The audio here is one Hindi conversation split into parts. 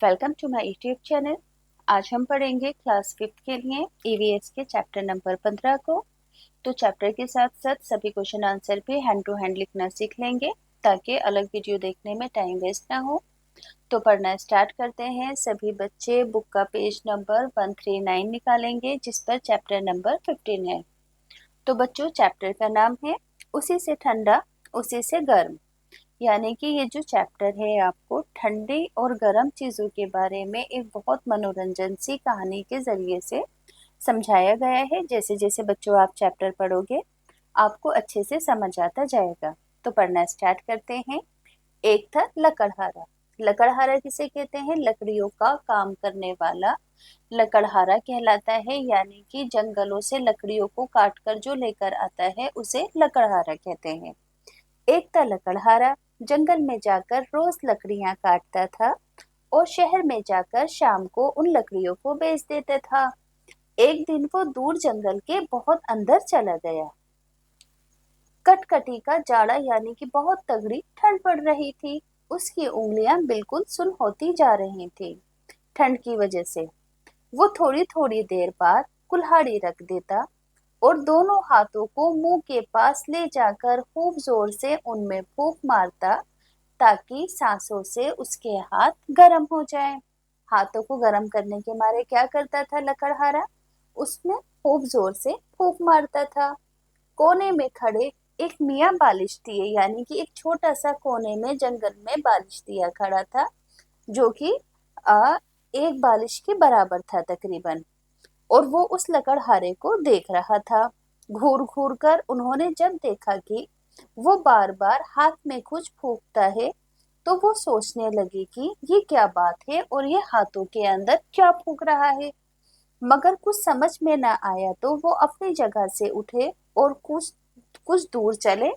Welcome to my YouTube channel. आज हम पढ़ेंगे क्लास 5th के लिए ईवीएस के चैप्टर नंबर 15 को। तो चैप्टर के साथ साथ सभी क्वेश्चन आंसर भी हैंड टू हैंड लिखना सीख लेंगे ताकि अलग वीडियो देखने में टाइम वेस्ट ना हो। तो पढ़ना स्टार्ट करते हैं। सभी बच्चे बुक का पेज नंबर 139 निकालेंगे जिस पर चैप्टर नंबर 15 है। तो बच्चों, चैप्टर का नाम है उसी से ठंडा उसी से गर्म। यानी कि ये जो चैप्टर है आपको ठंडी और गर्म चीजों के बारे में एक बहुत मनोरंजन सी कहानी के जरिए से समझाया गया है। जैसे जैसे बच्चों आप चैप्टर पढ़ोगे आपको अच्छे से समझ आता जाएगा। तो पढ़ना स्टार्ट करते हैं। एक था लकड़हारा। लकड़हारा किसे कहते हैं? लकड़ियों का काम करने वाला लकड़हारा कहलाता है। यानी कि जंगलों से लकड़ियों को काट कर जो लेकर आता है उसे लकड़हारा कहते हैं। एक था लकड़हारा, जंगल में जाकर रोज लकड़ियां काटता था और शहर में जाकर शाम को उन लकड़ियों को बेच देता था। एक दिन वो दूर जंगल के बहुत अंदर चला गया। कटकटी का जाड़ा यानी कि बहुत तगड़ी ठंड पड़ रही थी। उसकी उंगलियां बिल्कुल सुन होती जा रही थी ठंड की वजह से। वो थोड़ी थोड़ी देर बाद कुल्हाड़ी रख देता और दोनों हाथों को मुंह के पास ले जाकर खूब जोर से उनमें फूंक मारता ताकि सांसों से उसके हाथ गर्म हो जाएं। हाथों को गर्म करने के मारे क्या करता था लकड़हारा? उसमें खूब जोर से फूंक मारता था। कोने में खड़े एक मियाँ बालिश दिए यानी कि एक छोटा सा कोने में जंगल में बालिश दिया खड़ा था जो कि आ, एक बालिश के बराबर था तकरीबन। और वो उस लकड़हारे को देख रहा था। घूर घूर कर उन्होंने जब देखा कि वो बार बार हाथ में कुछ फूंकता है तो वो सोचने लगे कि ये क्या बात है और ये हाथों के अंदर क्या फूंक रहा है। मगर कुछ समझ में ना आया तो वो अपनी जगह से उठे और कुछ कुछ दूर चले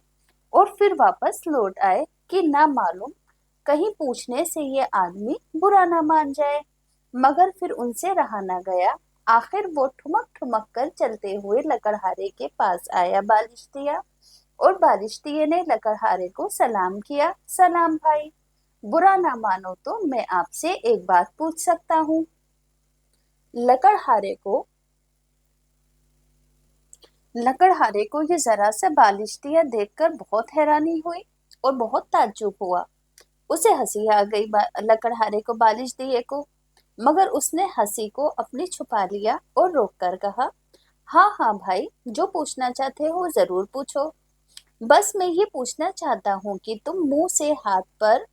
और फिर वापस लौट आए कि ना मालूम कहीं पूछने से ये आदमी बुरा ना मान जाए। मगर फिर उनसे रहा ना गया। आखिर वो ठुमक ठुमक कर चलते हुए लकड़हारे के पास आया बालिश्तिया। और बालिश्तिये ने लकड़हारे को सलाम किया। सलाम भाई, बुरा ना मानो तो मैं आपसे एक बात पूछ सकता हूँ? लकड़हारे को लकड़हारे को ये जरा सा बालिश्तिया देखकर बहुत हैरानी हुई और बहुत ताज्जुब हुआ। उसे हंसी आ गई लकड़हारे को बालिश दिए को। मगर उसने हंसी को अपनी छुपा लिया और रोक कर कहा, हाँ हाँ भाई, जो पूछना चाहते हो जरूर पूछो। बस मैं ये पूछना चाहता हूँ कि तुम मुंह से हाथ पर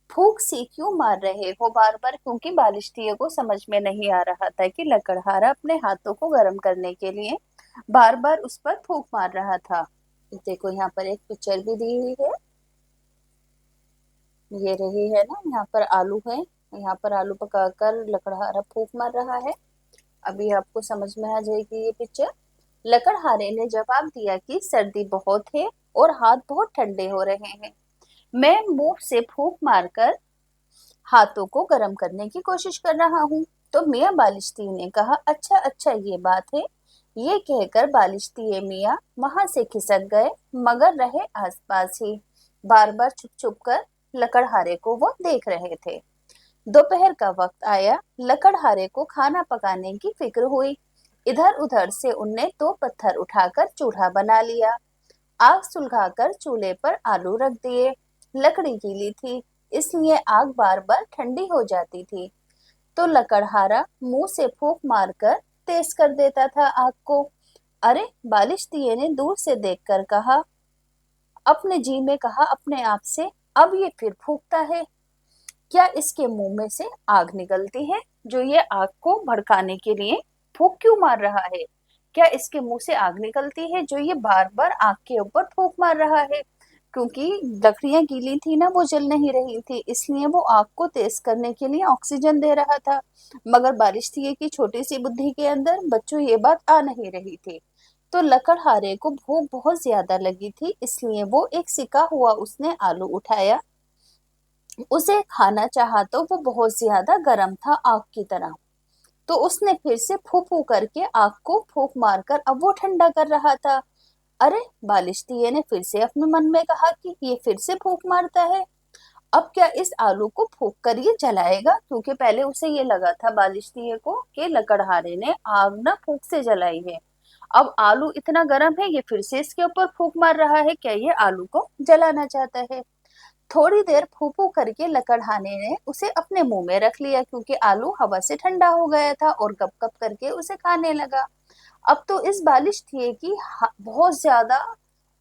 फूंक सी क्यों मार रहे हो बार बार? क्योंकि बालिश्तिये को समझ में नहीं आ रहा था कि लकड़हारा अपने हाथों को गर्म करने के लिए बार बार उस पर फूंक मार रहा था। देखो यहाँ पर एक पिक्चर भी दी हुई है। ये रही है ना, यहाँ पर आलू है। यहाँ पर आलू पकाकर लकड़हारा फूंक मार रहा है। अभी आपको समझ में आ जाएगी ये पिक्चर। लकड़हारे ने जवाब दिया कि सर्दी बहुत है और हाथ बहुत ठंडे हो रहे हैं। मैं मुंह से फूंक मारकर हाथों को गर्म करने की कोशिश कर रहा हूँ। तो मियाँ बालिश्ती ने कहा, अच्छा अच्छा ये बात है। ये कहकर बालिश्ती मियाँ वहां से खिसक गए मगर रहे आसपास ही। बार बार छुप छुप कर लकड़हारे को वो देख रहे थे। दोपहर का वक्त आया। लकड़हारे को खाना पकाने की फिक्र हुई। इधर उधर से उनने दो पत्थर उठाकर चूल्हा बना लिया। आग सुलगाकर चूल्हे पर आलू रख दिए। लकड़ी गीली थी इसलिए आग बार बार ठंडी हो जाती थी। तो लकड़हारा मुंह से फूंक मारकर तेज कर देता था आग को। अरे, बालिश दिए ने दूर से देखकर कहा, अपने जी में कहा अपने आप से, अब ये फिर फूंकता है। क्या इसके मुंह में से आग निकलती है जो ये आग को भड़काने के लिए फूंक क्यों मार रहा है? क्या इसके मुंह से आग निकलती है जो ये बार बार आग के ऊपर फूंक मार रहा है? क्योंकि लकड़ियां गीली थी ना, वो जल नहीं रही थी, इसलिए वो आग को तेज करने के लिए ऑक्सीजन दे रहा था। मगर बारिश थी की छोटी सी बुद्धि के अंदर बच्चों ये बात आ नहीं रही थी। तो लकड़हारे को भूख बहुत ज्यादा लगी थी इसलिए वो एक सिका हुआ उसने आलू उठाया। उसे खाना चाहा तो वो बहुत ज्यादा गर्म था आग की तरह। तो उसने फिर से फू फू करके आग को फूंक मारकर अब वो ठंडा कर रहा था। अरे, बालिश्तिये ने फिर से अपने मन में कहा कि ये फिर से फूंक मारता है। अब क्या इस आलू को फूंक कर ये जलाएगा, क्योंकि पहले उसे ये लगा था बालिश दिए को कि लकड़हारे ने आग ना फूंक से जलाई है। अब आलू इतना गर्म है, ये फिर से इसके ऊपर फूंक मार रहा है, क्या ये आलू को जलाना चाहता है। थोड़ी देर फूफू करके लकड़हाने ने उसे अपने मुंह में रख लिया, क्योंकि आलू हवा से ठंडा हो गया था और गप गप करके उसे खाने लगा। अब तो इस बालिश थी कि बहुत ज्यादा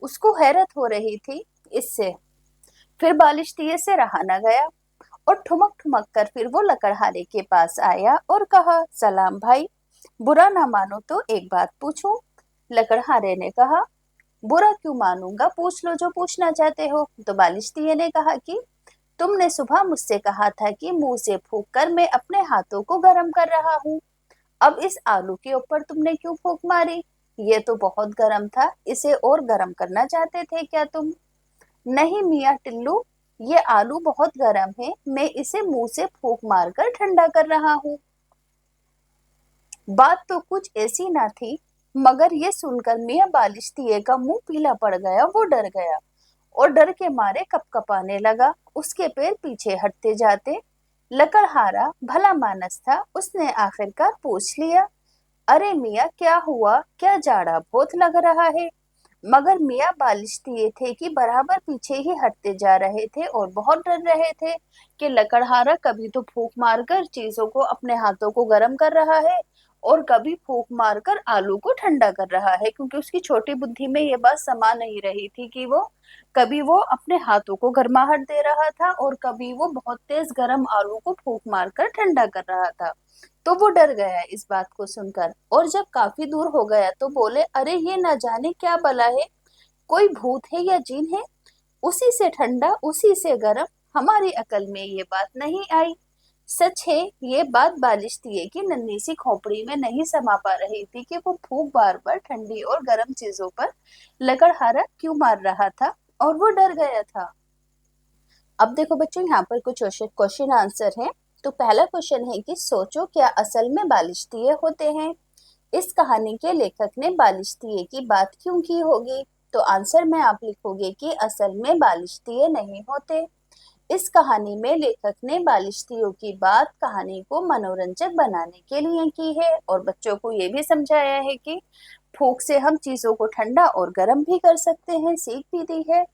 उसको हैरत हो रही थी इससे। फिर बालिश दिए से रहा न गया और ठुमक ठुमक कर फिर वो लकड़हारे के पास आया और कहा, सलाम भाई, बुरा ना मानो तो एक बात पूछूं। लकड़हारे ने कहा, बुरा क्यों मानूंगा, पूछ लो जो पूछना चाहते हो। तो बालिश दिए ने कहा कि तुमने सुबह मुझसे कहा था कि मुंह से फूंक कर मैं अपने हाथों को गर्म कर रहा हूँ। अब इस आलू के ऊपर तुमने क्यों फूंक मारी? ये तो बहुत गर्म था, इसे और गर्म करना चाहते थे क्या तुम? नहीं मियाँ टिल्लू, ये आलू बहुत गर्म है, मैं इसे मुंह से फूंक मारकर ठंडा कर रहा हूँ। बात तो कुछ ऐसी ना थी, मगर ये सुनकर मियाँ बालिश दिए का मुंह पीला पड़ गया। वो डर गया और डर के मारे कपकपाने लगा। उसके पैर पीछे हटते जाते। लकड़हारा भला मानस था, उसने आखिरकार पूछ लिया, अरे मियाँ क्या हुआ, क्या जाड़ा बहुत लग रहा है? मगर मियाँ बालिश दिए थे कि बराबर पीछे ही हटते जा रहे थे और बहुत डर रहे थे कि लकड़हारा कभी तो फूंक मारकर चीजों को अपने हाथों को गर्म कर रहा है और कभी फूंक मारकर आलू को ठंडा कर रहा है, क्योंकि उसकी छोटी बुद्धि में ये बात समा नहीं रही थी कि वो कभी वो अपने हाथों को गर्माहट दे रहा था और कभी वो बहुत तेज गर्म आलू को फूंक मारकर ठंडा कर रहा था। तो वो डर गया इस बात को सुनकर, और जब काफी दूर हो गया तो बोले, अरे ये न जाने क्या बला है, कोई भूत है या जिन है? उसी से ठंडा उसी से गर्म, हमारी अकल में ये बात नहीं आई। सच है, ये बात बालिश दिए की नन्ही सी खोपड़ी में नहीं समा पा रही थी कि वो फूंक बार बार ठंडी और गर्म चीजों पर लकड़हारा क्यों मार रहा था, और वो डर गया था। अब देखो बच्चों, यहाँ पर कुछ क्वेश्चन आंसर है। तो पहला क्वेश्चन है कि सोचो, क्या असल में बालिश दिए होते हैं? इस कहानी के लेखक ने बालिश दिए की बात क्यों की होगी? तो आंसर में आप लिखोगे कि असल में बालिश दिए नहीं होते। इस कहानी में लेखक ने बालिश दियों की बात कहानी को मनोरंजक बनाने के लिए की है और बच्चों को ये भी समझाया है कि फूंक से हम चीजों को ठंडा और गर्म भी कर सकते हैं, सीख भी दी है।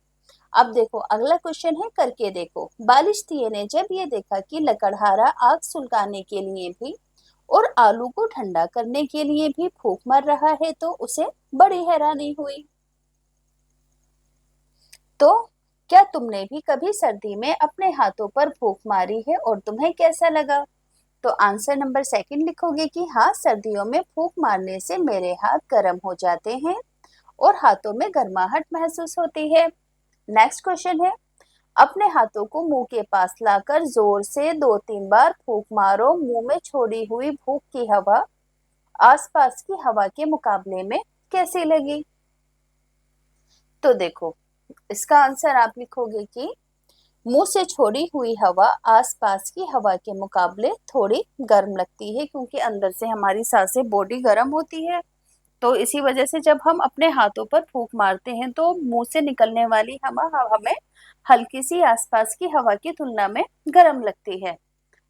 अब देखो अगला क्वेश्चन है, करके देखो। बालिश दिए ने जब ये देखा कि लकड़हारा आग सुलगाने के लिए भी और आलू को ठंडा करने के लिए भी फूंक मार रहा है तो उसे बड़ी हैरानी हुई। तो क्या तुमने भी कभी सर्दी में अपने हाथों पर फूंक मारी है और तुम्हें कैसा लगा? तो आंसर नंबर सेकंड लिखोगे कि हाँ, सर्दियों में फूंक मारने से मेरे हाथ गर्म हो जाते हैं और हाथों में गर्माहट महसूस होती है। नेक्स्ट क्वेश्चन है, अपने हाथों को मुंह के पास लाकर जोर से 2-3 बार फूंक मारो, मुंह में छोड़ी हुई फूंक की हवा आसपास की हवा के मुकाबले में कैसी लगी? तो देखो, इसका आंसर आप लिखोगे कि मुंह से छोड़ी हुई हवा आसपास की हवा के मुकाबले थोड़ी गर्म लगती है, क्योंकि अंदर से हमारी सांसें, बॉडी गर्म होती है। तो इसी वजह से जब हम अपने हाथों पर फूंक मारते हैं तो मुंह से निकलने वाली हवा हमें हल्की सी आसपास की हवा की तुलना में गर्म लगती है।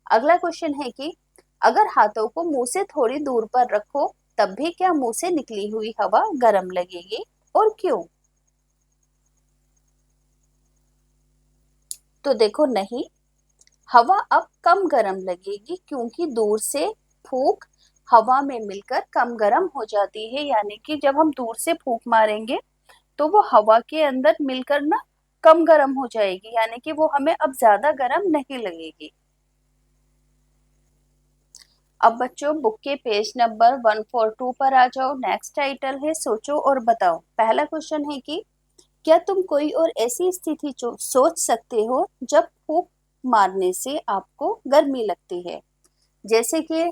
अगला क्वेश्चन है कि अगर हाथों को मुंह से थोड़ी दूर पर रखो तब भी क्या मुंह से निकली हुई हवा गर्म लगेगी, और क्यों? तो देखो, नहीं, हवा अब कम गर्म लगेगी, क्योंकि दूर से फूंक हवा में मिलकर कम गर्म हो जाती है। यानी कि जब हम दूर से फूंक मारेंगे तो वो हवा के अंदर मिलकर ना कम गर्म हो जाएगी, यानी कि वो हमें अब ज्यादा गर्म नहीं लगेगी। अब बच्चों बुक के पेज नंबर 142 पर आ जाओ। नेक्स्ट टाइटल है सोचो और बताओ। पहला क्वेश्चन है कि क्या तुम कोई और ऐसी स्थिति सोच सकते हो जब फूंक मारने से आपको गर्मी लगती है? जैसे कि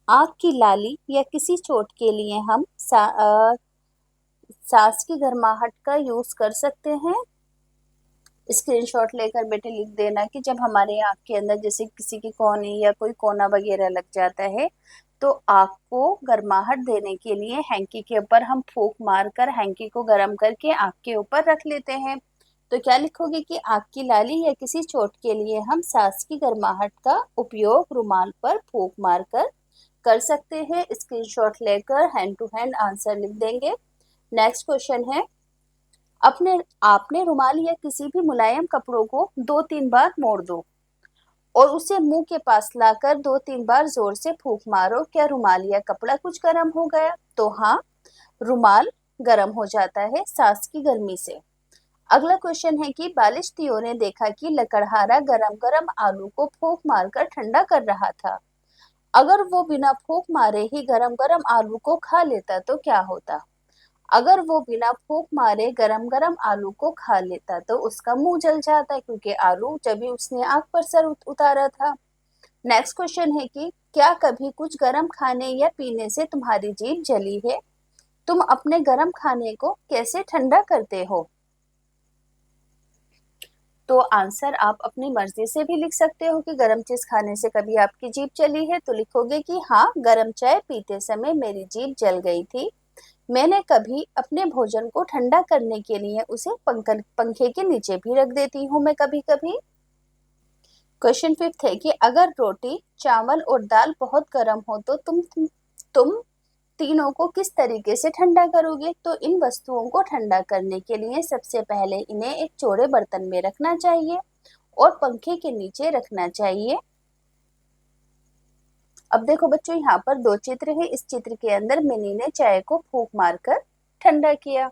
आंख की लाली या किसी चोट के लिए हम सांस की गर्माहट का यूज कर सकते हैं। स्क्रीनशॉट लेकर बेटे लिख देना कि जब हमारे आंख के अंदर जैसे किसी की कोनी या कोई कोना वगैरह लग जाता है तो आंख को गर्माहट देने के लिए हैंकी के ऊपर हम फूंक मार कर हैंकी को गर्म करके आंख के ऊपर रख लेते हैं। तो क्या लिखोगे कि आग की लाली या किसी चोट के लिए हम सांस की गर्माहट का उपयोग रुमाल पर फूंक मारकर कर सकते हैं। स्क्रीनशॉट लेकर हैंड टू हैंड आंसर लिख देंगे। नेक्स्ट क्वेश्चन है, अपने आपने रुमाल या किसी भी मुलायम कपड़ों को 2-3 बार मोड़ दो और उसे मुंह के पास लाकर 2-3 बार जोर से फूंक मारो, क्या रुमाल या कपड़ा कुछ गर्म हो गया? तो हाँ, रुमाल गर्म हो जाता है सांस की गर्मी से। अगला क्वेश्चन है कि बालिश्तियों ने देखा कि लकड़हारा गरम गरम आलू को फूंक मारकर ठंडा कर रहा था। अगर वो बिना फूंक मारे ही गरम गरम आलू को खा लेता तो क्या होता? अगर वो बिना फूंक मारे गरम गरम आलू को खा लेता तो उसका मुंह जल जाता, क्योंकि आलू जब भी उसने आग पर सर उतारा था। नेक्स्ट क्वेश्चन है कि क्या कभी कुछ गरम खाने या पीने से तुम्हारी जीभ जली है? तुम अपने गरम खाने को कैसे ठंडा करते हो? तो आंसर आप अपनी मर्जी से भी लिख सकते हो कि गरम चीज खाने से कभी आपकी जीभ जली है, तो लिखोगे कि हाँ, गरम चाय पीते समय मेरी जीभ जल गई थी। मैंने कभी अपने भोजन को ठंडा करने के लिए उसे पंखे के नीचे भी रख देती हूँ मैं कभी कभी। क्वेश्चन फिफ्थ है कि अगर रोटी, चावल और दाल बहुत गर्म हो तो तुम तीनों को किस तरीके से ठंडा करोगे? तो इन वस्तुओं को ठंडा करने के लिए सबसे पहले इन्हें एक चौड़े बर्तन में रखना चाहिए और पंखे के नीचे रखना चाहिए। अब देखो बच्चों, यहाँ पर दो चित्र है। इस चित्र के अंदर मिनी ने चाय को फूंक मारकर ठंडा किया।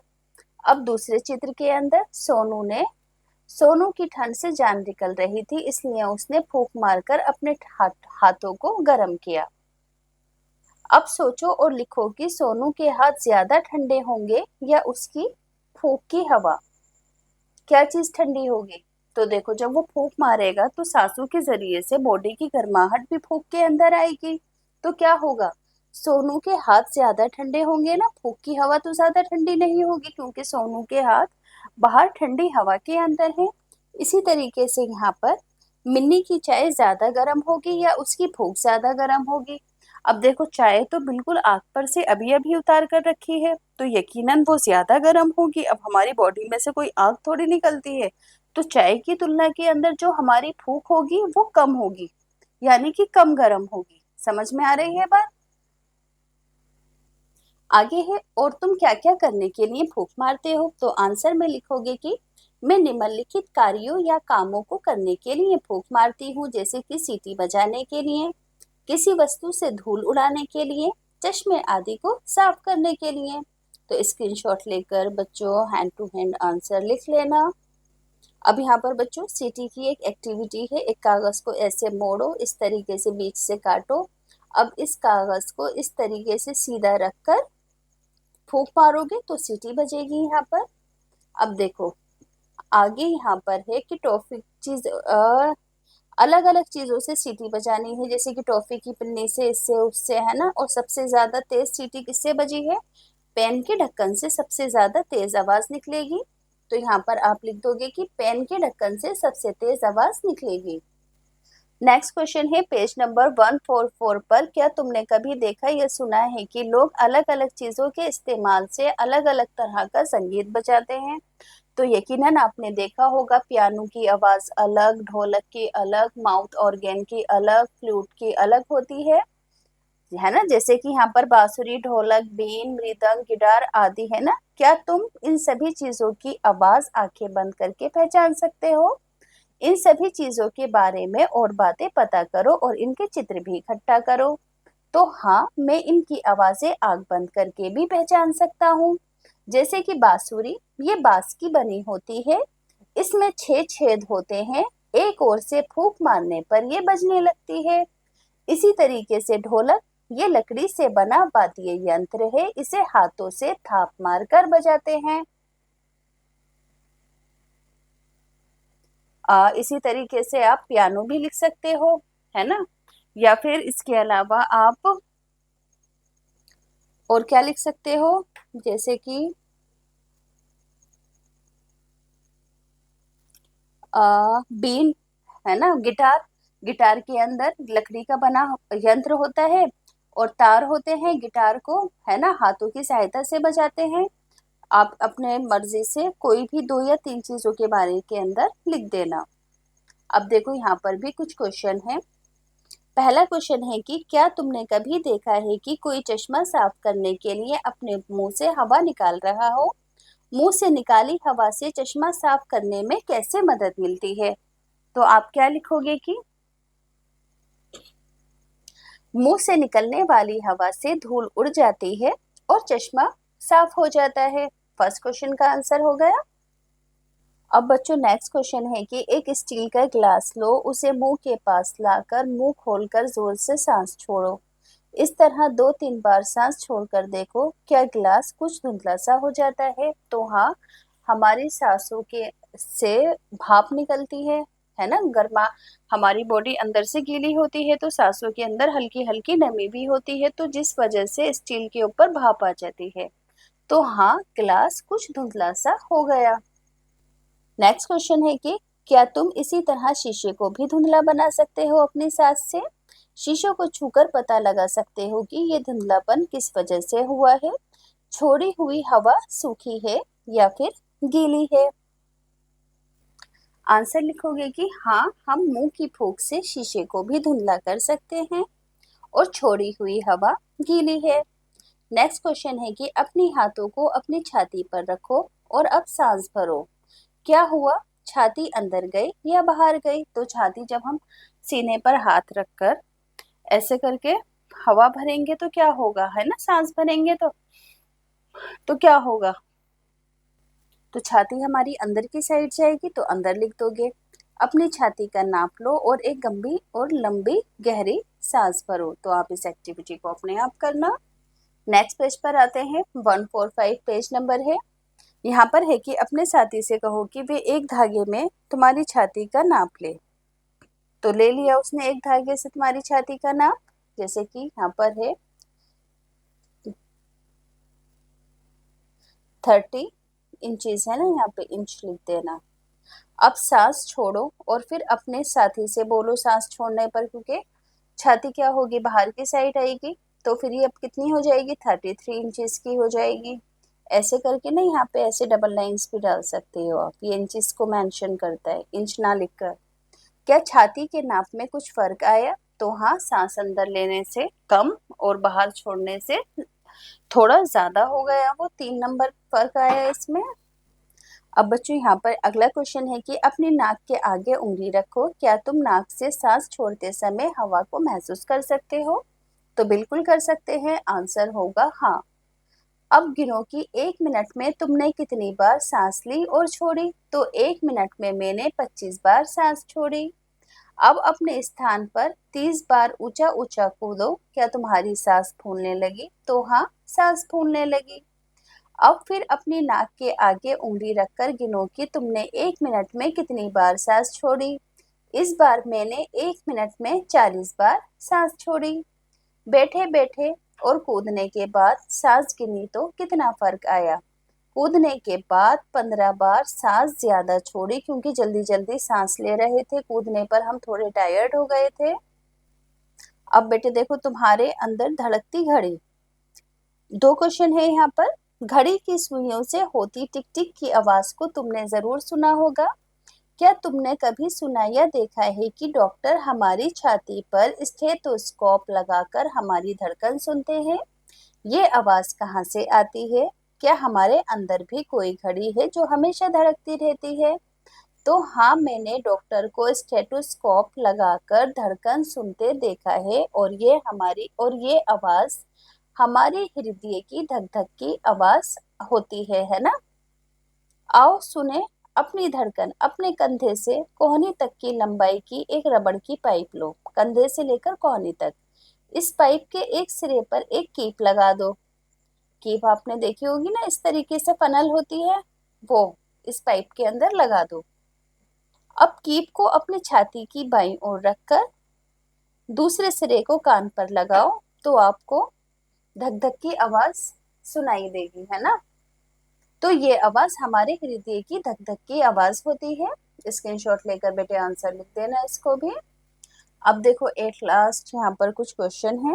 अब दूसरे चित्र के अंदर सोनू की ठंड से जान निकल रही थी, इसलिए उसने फूंक मारकर अपने हाथों को गर्म किया। अब सोचो और लिखो कि सोनू के हाथ ज्यादा ठंडे होंगे या उसकी फूंक की हवा? क्या चीज ठंडी होगी? तो देखो, जब वो फूंक मारेगा तो सांसों के जरिए से बॉडी की गर्माहट भी फूंक के अंदर आएगी। तो क्या होगा? सोनू के हाथ ज्यादा ठंडे होंगे ना, फूंक की हवा तो ज्यादा ठंडी नहीं होगी, क्योंकि सोनू के हाथ बाहर ठंडी हवा के अंदर है। इसी तरीके से यहाँ पर मिन्नी की चाय ज्यादा गर्म होगी या उसकी फूंक ज्यादा गर्म होगी? अब देखो, चाय तो बिल्कुल आग पर से अभी अभी उतार कर रखी है, तो यकीनन वो ज्यादा गर्म होगी। अब हमारी बॉडी में से कोई आग थोड़ी निकलती है, तो चाय की तुलना के अंदर जो हमारी फूंक होगी वो कम होगी, यानी कि कम गर्म होगी। समझ में आ रही है बात? आगे है, और तुम क्या क्या करने के लिए फूंक मारते हो? तो आंसर में लिखोगे कि मैं निम्नलिखित कार्यों या कामों को करने के लिए फूंक मारती हूँ, जैसे कि सीटी बजाने के लिए, किसी वस्तु से धूल उड़ाने के लिए, चश्मे आदि को साफ करने के लिए। तो स्क्रीनशॉट लेकर बच्चों हैंड टू हैंड आंसर लिख लेना। अब यहाँ पर बच्चों सीटी की एक एक्टिविटी है। एक कागज को ऐसे मोड़ो, इस तरीके से बीच से काटो। अब इस कागज को इस तरीके से सीधा रखकर फूंक मारोगे तो सीटी बजेगी यहाँ पर। अब देखो, आगे यहाँ पर है कि टॉफी चीज अलग अलग चीजों से सीटी बजानी है, जैसे कि टॉफी की पिन्नी से, इससे उससे, है ना। और सबसे ज्यादा तेज सीटी किससे बजी है? पेन के ढक्कन से सबसे ज्यादा तेज आवाज निकलेगी। तो यहाँ पर आप लिख दोगे कि पेन के ढक्कन से सबसे तेज आवाज निकलेगी। नेक्स्ट क्वेश्चन है पेज नंबर 144 पर, क्या तुमने कभी देखा या सुना है कि लोग अलग अलग चीजों के इस्तेमाल से अलग अलग तरह का संगीत बजाते हैं? तो यकीनन आपने देखा होगा, पियानो की आवाज अलग, ढोलक की अलग, माउथ ऑर्गन की अलग, फ्लूट की अलग होती है ना। जैसे कि यहाँ पर बांसुरी, ढोलक, बीन, मृदंग, गिटार आदि, है ना। क्या तुम इन सभी चीजों की आवाज आंखें बंद करके पहचान सकते हो? इन सभी चीजों के बारे में और बातें पता करो और इनके चित्र भी इकट्ठा करो। तो हाँ, मैं इनकी आवाजें आंख बंद करके भी पहचान सकता हूँ। जैसे कि बांसुरी, ये बांस की बनी होती है, इसमें 6 छेद होते हैं, एक ओर से फूंक मारने पर ये बजने लगती है। इसी तरीके से ढोलक, ये लकड़ी से बना वाद्य यंत्र है, इसे हाथों से थाप मार कर बजाते हैं। इसी तरीके से आप पियानो भी लिख सकते हो, है ना। या फिर इसके अलावा आप और क्या लिख सकते हो, जैसे कि बीन, है ना। गिटार, गिटार के अंदर लकड़ी का बना यंत्र होता है और तार होते हैं, गिटार को, है ना, हाथों की सहायता से बजाते हैं। आप अपने मर्जी से कोई भी 2 या 3 चीजों के बारे के अंदर लिख देना। अब देखो यहाँ पर भी कुछ क्वेश्चन है। पहला क्वेश्चन है कि क्या तुमने कभी देखा है कि कोई चश्मा साफ करने के लिए अपने मुंह से हवा निकाल रहा हो? मुंह से निकाली हवा से चश्मा साफ करने में कैसे मदद मिलती है? तो आप क्या लिखोगे कि मुंह से निकलने वाली हवा से धूल उड़ जाती है और चश्मा साफ हो जाता है। फर्स्ट क्वेश्चन का आंसर हो गया। अब बच्चों नेक्स्ट क्वेश्चन है कि एक स्टील का ग्लास लो, उसे मुंह के पास लाकर मुंह खोलकर जोर से सांस छोड़ो। इस तरह 2-3 बार सांस छोड़कर देखो, क्या ग्लास कुछ धुंधला सा हो जाता है? तो हाँ, हमारी सांसों के से भाप निकलती है ना। गर्मा हमारी बॉडी अंदर से गीली होती है तो सांसों के अंदर हल्की हल्की नमी भी होती है, तो जिस वजह से स्टील के ऊपर भाप आ जाती है। तो हाँ, ग्लास कुछ धुंधला सा हो गया। नेक्स्ट क्वेश्चन है कि क्या तुम इसी तरह शीशे को भी धुंधला बना सकते हो अपनी सांस से? शीशे को छूकर पता लगा सकते हो कि ये धुंधलापन किस वजह से हुआ है। छोड़ी हुई हवा सूखी है या फिर गीली है? आंसर लिखोगे कि हाँ, हम मुंह की फूंक से शीशे को भी धुंधला कर सकते हैं और छोड़ी हुई हवा गीली है। नेक्स्ट क्वेश्चन है कि अपनी हाथों को अपनी छाती पर रखो और अब सांस भरो। क्या हुआ? छाती अंदर गई या बाहर गई? तो छाती जब हम सीने पर हाथ रखकर ऐसे करके हवा भरेंगे तो क्या होगा, है ना, सांस भरेंगे तो क्या होगा? तो छाती हमारी अंदर की साइड जाएगी तो अंदर लिख दोगे। अपनी छाती का नाप लो और एक गंभीर और लंबी गहरी सांस भरो। तो आप इस एक्टिविटी को अपने आप करना। नेक्स्ट पेज पर आते हैं। 145 पेज नंबर है। यहाँ पर है कि अपने साथी से कहो कि वे एक धागे में तुम्हारी छाती का नाप ले। तो ले लिया उसने एक धागे से तुम्हारी छाती का नाप, जैसे कि यहाँ पर है 30 इंचेस है ना, यहाँ पे इंच लिख देना। अब सांस छोड़ो और फिर अपने साथी से बोलो सांस छोड़ने पर, क्योंकि छाती क्या होगी, बाहर की साइड आएगी, तो फिर ये अब कितनी हो जाएगी, 33 इंचेस की हो जाएगी। ऐसे करके ना यहाँ पे ऐसे डबल लाइंस भी डाल सकते हो आप, ये इंचेस को मेंशन करता है, इंच ना लिखकर। क्या छाती के नाप में कुछ फर्क आया? तो हाँ, सांस अंदर लेने से कम और बाहर छोड़ने से थोड़ा ज्यादा हो गया, वो 3 नंबर फर्क आया इसमें। अब बच्चों यहाँ पर अगला क्वेश्चन है कि अपनी नाक के आगे उंगली रखो। क्या तुम नाक से सांस छोड़ते समय हवा को महसूस कर सकते हो? तो बिल्कुल कर सकते हैं, आंसर होगा हाँ। अब गिनो कि 1 मिनट में तुमने कितनी बार सांस ली और छोड़ी। तो 1 मिनट में मैंने 25 बार सांस छोड़ी। अब अपने स्थान पर 30 बार ऊंचा ऊंचा कूदो। क्या तुम्हारी सांस फूलने लगी? तो हाँ, सांस फूलने लगी। अब फिर अपनी नाक के आगे उंगली रखकर गिनो कि तुमने 1 मिनट में कितनी बार सांस छोड़ी। इस बार मैंने 1 मिनट में 40 बार सांस छोड़ी। बैठे बैठे और कूदने के बाद सांस गिनी तो कितना फर्क आया? कूदने के बाद 15 बार सांस ज्यादा छोड़ी, क्योंकि जल्दी जल्दी सांस ले रहे थे, कूदने पर हम थोड़े टायर्ड हो गए थे। अब बेटे देखो, तुम्हारे अंदर धड़कती घड़ी। 2 क्वेश्चन है यहाँ पर। घड़ी की सुइयों से होती टिक टिक की आवाज को तुमने जरूर सुना होगा। क्या तुमने कभी सुना या देखा है कि डॉक्टर हमारी छाती पर स्टेथोस्कोप लगाकर हमारी धड़कन सुनते हैं? ये आवाज कहाँ से आती है? क्या हमारे अंदर भी कोई घड़ी है जो हमेशा धड़कती रहती है? तो हाँ, मैंने डॉक्टर को स्टेथोस्कोप लगाकर धड़कन सुनते देखा है, और ये आवाज हमारे हृदय की धक धक की आवाज होती है ना। आओ सुने अपनी धड़कन। अपने कंधे से कोहनी तक की लंबाई की एक रबड़ की पाइप लो, कंधे से लेकर कोहनी तक। इस पाइप के एक सिरे पर एक कीप लगा दो। कीप आपने देखी होगी ना, इस तरीके से फनल होती है, वो इस पाइप के अंदर लगा दो। अब कीप को अपनी छाती की बाईं ओर रखकर दूसरे सिरे को कान पर लगाओ, तो आपको धक धक की आवाज सुनाई देगी, है ना। तो ये आवाज हमारे हृदय की धक धक की आवाज होती है। स्क्रीनशॉट लेकर बेटे आंसर लिख देना इसको भी। अब देखो एट लास्ट यहाँ पर कुछ क्वेश्चन है।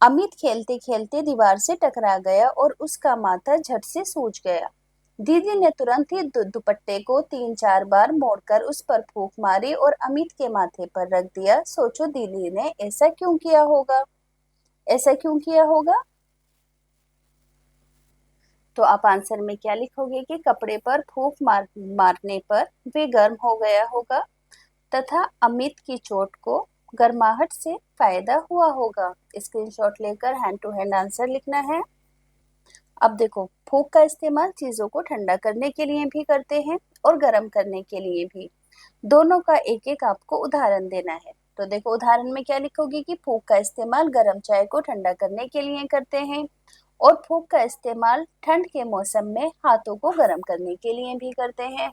अमित खेलते खेलते दीवार से टकरा गया और उसका माथा झट से सूज गया। दीदी ने तुरंत ही दुपट्टे को 3-4 बार मोड़कर उस पर फूंक मारी और अमित के माथे पर रख दिया। सोचो दीदी ने ऐसा क्यों किया होगा? ऐसा क्यों किया होगा? तो आप आंसर में क्या लिखोगे कि कपड़े पर फूंक मारने पर वे गर्म हो गया होगा तथा अमित की चोट को गर्माहट से फायदा हुआ होगा। स्क्रीनशॉट लेकर हैंड टू हैंड आंसर लिखना है। अब देखो, फूंक का इस्तेमाल चीजों को ठंडा करने के लिए भी करते हैं और गर्म करने के लिए भी। दोनों का एक एक आपको उदाहरण देना है। तो देखो, उदाहरण में क्या लिखोगे कि फूंक का इस्तेमाल गर्म चाय को ठंडा करने के लिए करते हैं और फूंक का इस्तेमाल ठंड के मौसम में हाथों को गर्म करने के लिए भी करते हैं।